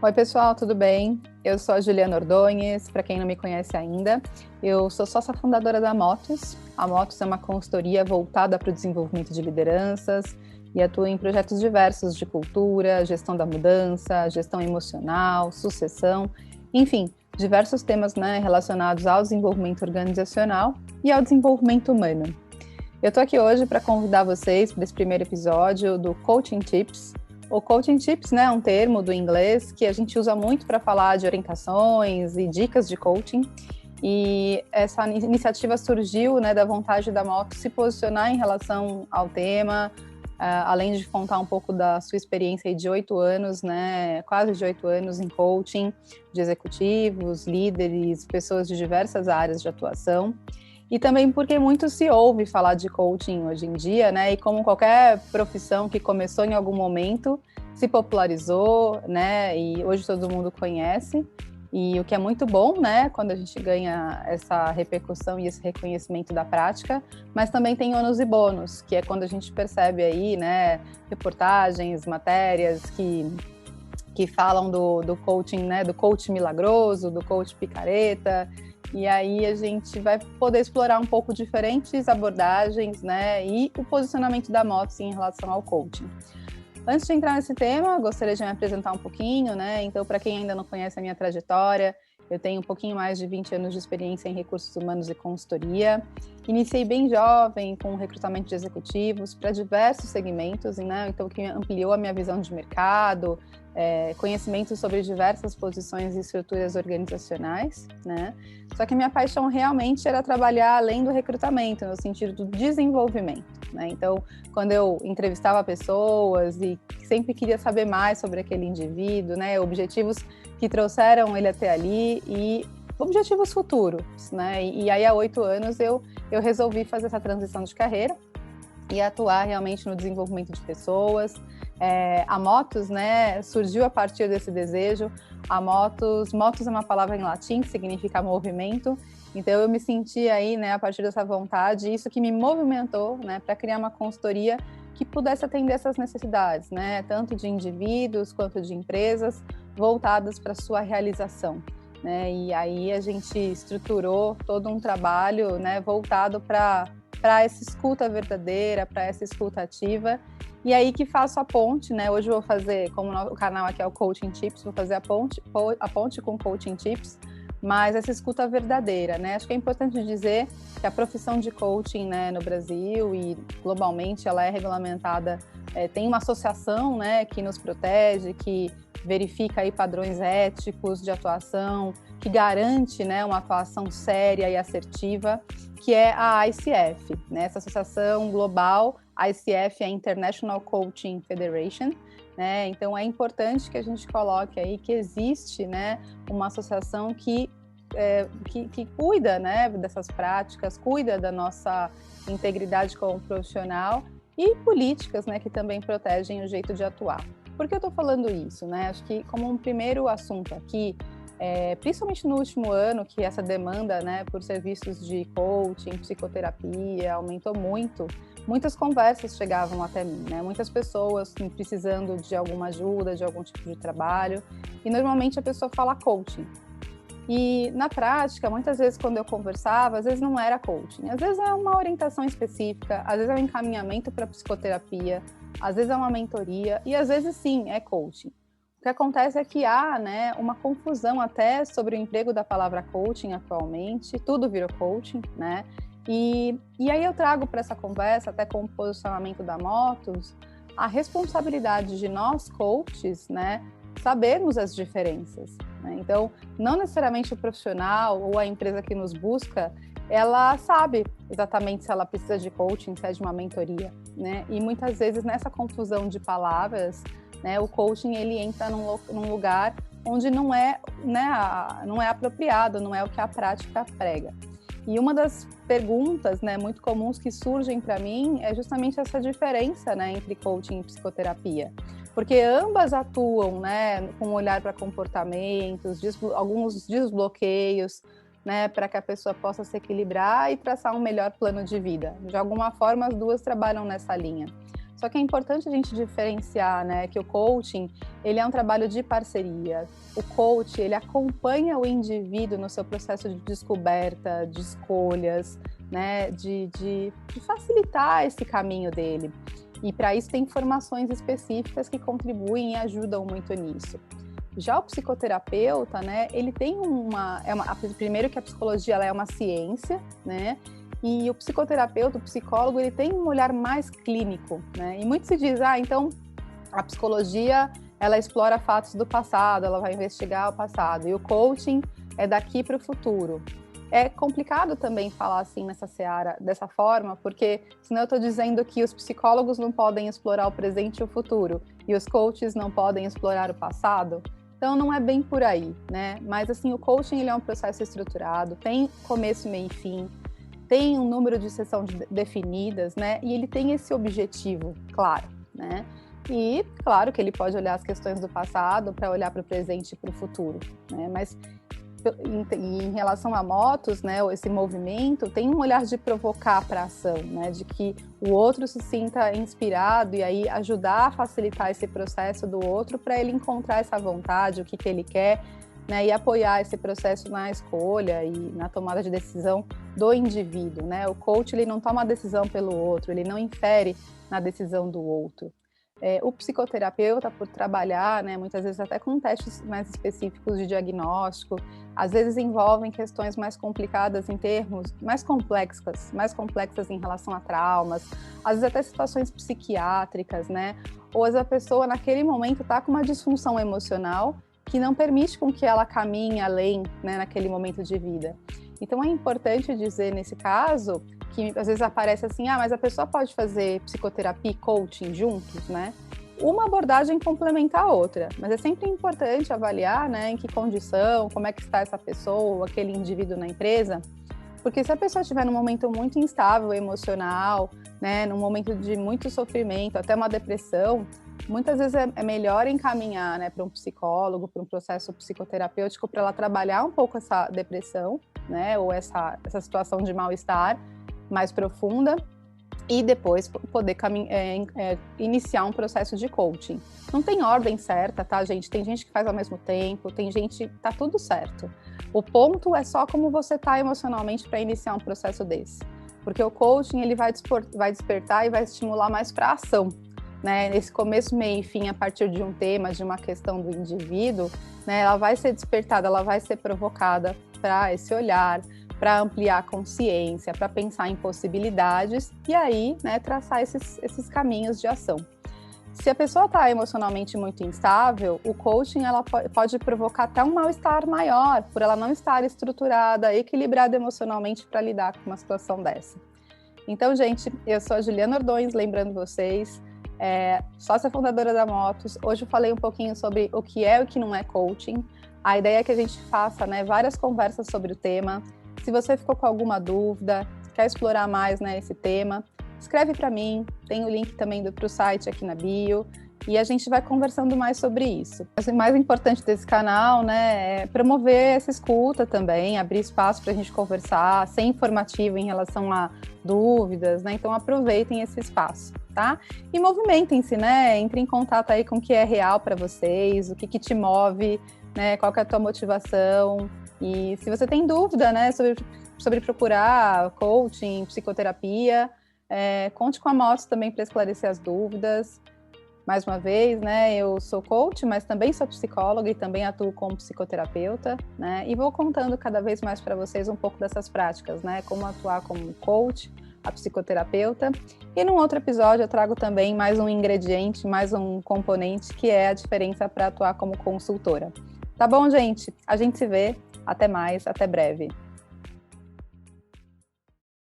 Oi, pessoal, tudo bem? Eu sou a Juliana Ordonhes, para quem não me conhece ainda. Eu sou sócia fundadora da Motus. A Motus é uma consultoria voltada para o desenvolvimento de lideranças e atua em projetos diversos de cultura, gestão da mudança, gestão emocional, sucessão, enfim, diversos temas, né, relacionados ao desenvolvimento organizacional e ao desenvolvimento humano. Eu estou aqui hoje para convidar vocês para esse primeiro episódio do Coaching Tips. O Coaching Tips, né, é um termo do inglês que a gente usa muito para falar de orientações e dicas de coaching. E essa iniciativa surgiu, né, da vontade da Moto se posicionar em relação ao tema, além de contar um pouco da sua experiência de 8 anos, né, quase de 8 anos em coaching, de executivos, líderes, pessoas de diversas áreas de atuação. E também porque muito se ouve falar de coaching hoje em dia, né? E como qualquer profissão que começou em algum momento, se popularizou, né? E hoje todo mundo conhece. E o que é muito bom, né? Quando a gente ganha essa repercussão e esse reconhecimento da prática, mas também tem ônus e bônus, que é quando a gente percebe aí, né? Reportagens, matérias que falam do coaching, né? Do coach milagroso, do coach picareta. E aí a gente vai poder explorar um pouco diferentes abordagens, né, e o posicionamento da Motus em relação ao coaching. Antes de entrar nesse tema, gostaria de me apresentar um pouquinho, né? Então, para quem ainda não conhece a minha trajetória, eu tenho um pouquinho mais de 20 anos de experiência em recursos humanos e consultoria. Iniciei bem jovem com o recrutamento de executivos para diversos segmentos, né? Então, que ampliou a minha visão de mercado, conhecimento sobre diversas posições e estruturas organizacionais, né? Só que a minha paixão realmente era trabalhar além do recrutamento, no sentido do desenvolvimento, né? Então, quando eu entrevistava pessoas e sempre queria saber mais sobre aquele indivíduo, né? Objetivos que trouxeram ele até ali e objetivos futuros, né? E aí, há 8 anos, eu resolvi fazer essa transição de carreira e atuar realmente no desenvolvimento de pessoas. A Motus, né, surgiu a partir desse desejo. A Motus é uma palavra em latim que significa movimento. Então eu me senti aí, né, a partir dessa vontade, isso que me movimentou, né, para criar uma consultoria que pudesse atender essas necessidades, né, tanto de indivíduos quanto de empresas voltadas para sua realização, né? E aí a gente estruturou todo um trabalho, né, voltado para essa escuta verdadeira, para essa escuta ativa. E aí que faço a ponte, né? Hoje eu vou fazer, como o canal aqui é o Coaching Tips, vou fazer a ponte com Coaching Tips, mas essa escuta verdadeira, né? Acho que é importante dizer que a profissão de coaching, né, no Brasil e globalmente, ela é regulamentada, tem uma associação, né, que nos protege, que verifica aí padrões éticos de atuação, que garante, né, uma atuação séria e assertiva, que é a ICF, né? Essa associação global. A ICF é a International Coaching Federation, né? Então é importante que a gente coloque aí que existe, né, uma associação que cuida, né, dessas práticas, cuida da nossa integridade como profissional e políticas, né, que também protegem o jeito de atuar. Por que eu estou falando isso, né? Acho que como um primeiro assunto aqui, principalmente no último ano, que essa demanda, né, por serviços de coaching, psicoterapia aumentou muito, muitas conversas chegavam até mim, né? Muitas pessoas precisando de alguma ajuda, de algum tipo de trabalho, e normalmente a pessoa fala coaching. E na prática, muitas vezes quando eu conversava, às vezes não era coaching, às vezes é uma orientação específica, às vezes é um encaminhamento para psicoterapia, às vezes é uma mentoria, e às vezes sim, é coaching. O que acontece é que há, né, uma confusão até sobre o emprego da palavra coaching atualmente, tudo virou coaching, né? E aí eu trago para essa conversa, até com o posicionamento da Motus, a responsabilidade de nós coaches, né, sabermos as diferenças, né? Então, não necessariamente o profissional ou a empresa que nos busca, ela sabe exatamente se ela precisa de coaching, se é de uma mentoria, né? E muitas vezes nessa confusão de palavras, né, o coaching ele entra num lugar onde não é, né, não é apropriado, não é o que a prática prega. E uma das perguntas, né, muito comuns que surgem para mim é justamente essa diferença, né, entre coaching e psicoterapia. Porque ambas atuam, né, com um olhar para comportamentos, alguns desbloqueios, né, para que a pessoa possa se equilibrar e traçar um melhor plano de vida. De alguma forma, as duas trabalham nessa linha. Só que é importante a gente diferenciar, né, que o coaching, ele é um trabalho de parceria. O coach, ele acompanha o indivíduo no seu processo de descoberta, de escolhas, né, de facilitar esse caminho dele. E para isso tem formações específicas que contribuem e ajudam muito nisso. Já o psicoterapeuta, né, ele tem primeiro que a psicologia ela é uma ciência, né, e o psicoterapeuta, o psicólogo, ele tem um olhar mais clínico, né, e muito se diz, então a psicologia, ela explora fatos do passado, ela vai investigar o passado, e o coaching é daqui para o futuro. É complicado também falar assim nessa seara, dessa forma, porque senão eu estou dizendo que os psicólogos não podem explorar o presente e o futuro, e os coaches não podem explorar o passado. Então não é bem por aí, né? Mas assim, o coaching ele é um processo estruturado, tem começo, meio e fim, tem um número de sessões definidas, né? E ele tem esse objetivo, claro, né? E claro que ele pode olhar as questões do passado para olhar para o presente e para o futuro, né? Mas em relação a motos, né, esse movimento tem um olhar de provocar para a ação, né, de que o outro se sinta inspirado e aí ajudar a facilitar esse processo do outro para ele encontrar essa vontade, o que ele quer, né, e apoiar esse processo na escolha e na tomada de decisão do indivíduo, né? O coach ele não toma a decisão pelo outro, ele não infere na decisão do outro. O psicoterapeuta, por trabalhar, né, muitas vezes até com testes mais específicos de diagnóstico, às vezes envolvem questões mais complicadas em termos mais complexas em relação a traumas, às vezes até situações psiquiátricas, né? Ou às vezes a pessoa naquele momento está com uma disfunção emocional que não permite com que ela caminhe além, né, naquele momento de vida. Então é importante dizer nesse caso que às vezes aparece assim, mas a pessoa pode fazer psicoterapia e coaching juntos, né? Uma abordagem complementa a outra, mas é sempre importante avaliar, né, em que condição, como é que está essa pessoa, aquele indivíduo na empresa, porque se a pessoa estiver num momento muito instável emocional, né, num momento de muito sofrimento, até uma depressão, muitas vezes é melhor encaminhar, né, para um psicólogo, para um processo psicoterapêutico, para ela trabalhar um pouco essa depressão, né, ou essa situação de mal-estar mais profunda, e depois poder iniciar um processo de coaching. Não tem ordem certa, tá, gente? Tem gente que faz ao mesmo tempo, tem gente... Tá tudo certo. O ponto é só como você tá emocionalmente para iniciar um processo desse. Porque o coaching, ele vai despertar e vai estimular mais para a ação, né? Nesse começo, meio e fim, a partir de um tema, de uma questão do indivíduo, né? Ela vai ser despertada, ela vai ser provocada para esse olhar, para ampliar a consciência, para pensar em possibilidades e aí, né, traçar esses caminhos de ação. Se a pessoa está emocionalmente muito instável, o coaching ela pode provocar até um mal-estar maior, por ela não estar estruturada, equilibrada emocionalmente para lidar com uma situação dessa. Então, gente, eu sou a Juliana Ordões, lembrando vocês, sócia fundadora da Motos. Hoje eu falei um pouquinho sobre o que é e o que não é coaching. A ideia é que a gente faça, né, várias conversas sobre o tema. Se você ficou com alguma dúvida, quer explorar mais, né, esse tema, escreve para mim, tem o link também para o site aqui na bio, e a gente vai conversando mais sobre isso. O mais importante desse canal, né, é promover essa escuta também, abrir espaço para a gente conversar, ser informativo em relação a dúvidas, né, então aproveitem esse espaço, tá? E movimentem-se, né, entre em contato aí com o que é real para vocês, o que te move, né, qual que é a tua motivação. E se você tem dúvida, né, sobre procurar coaching, psicoterapia, conte com a Motos também para esclarecer as dúvidas. Mais uma vez, né, eu sou coach, mas também sou psicóloga e também atuo como psicoterapeuta, né, e vou contando cada vez mais para vocês um pouco dessas práticas, né, como atuar como coach, a psicoterapeuta. E num outro episódio eu trago também mais um ingrediente, mais um componente, que é a diferença para atuar como consultora. Tá bom, gente? A gente se vê. Até mais, até breve.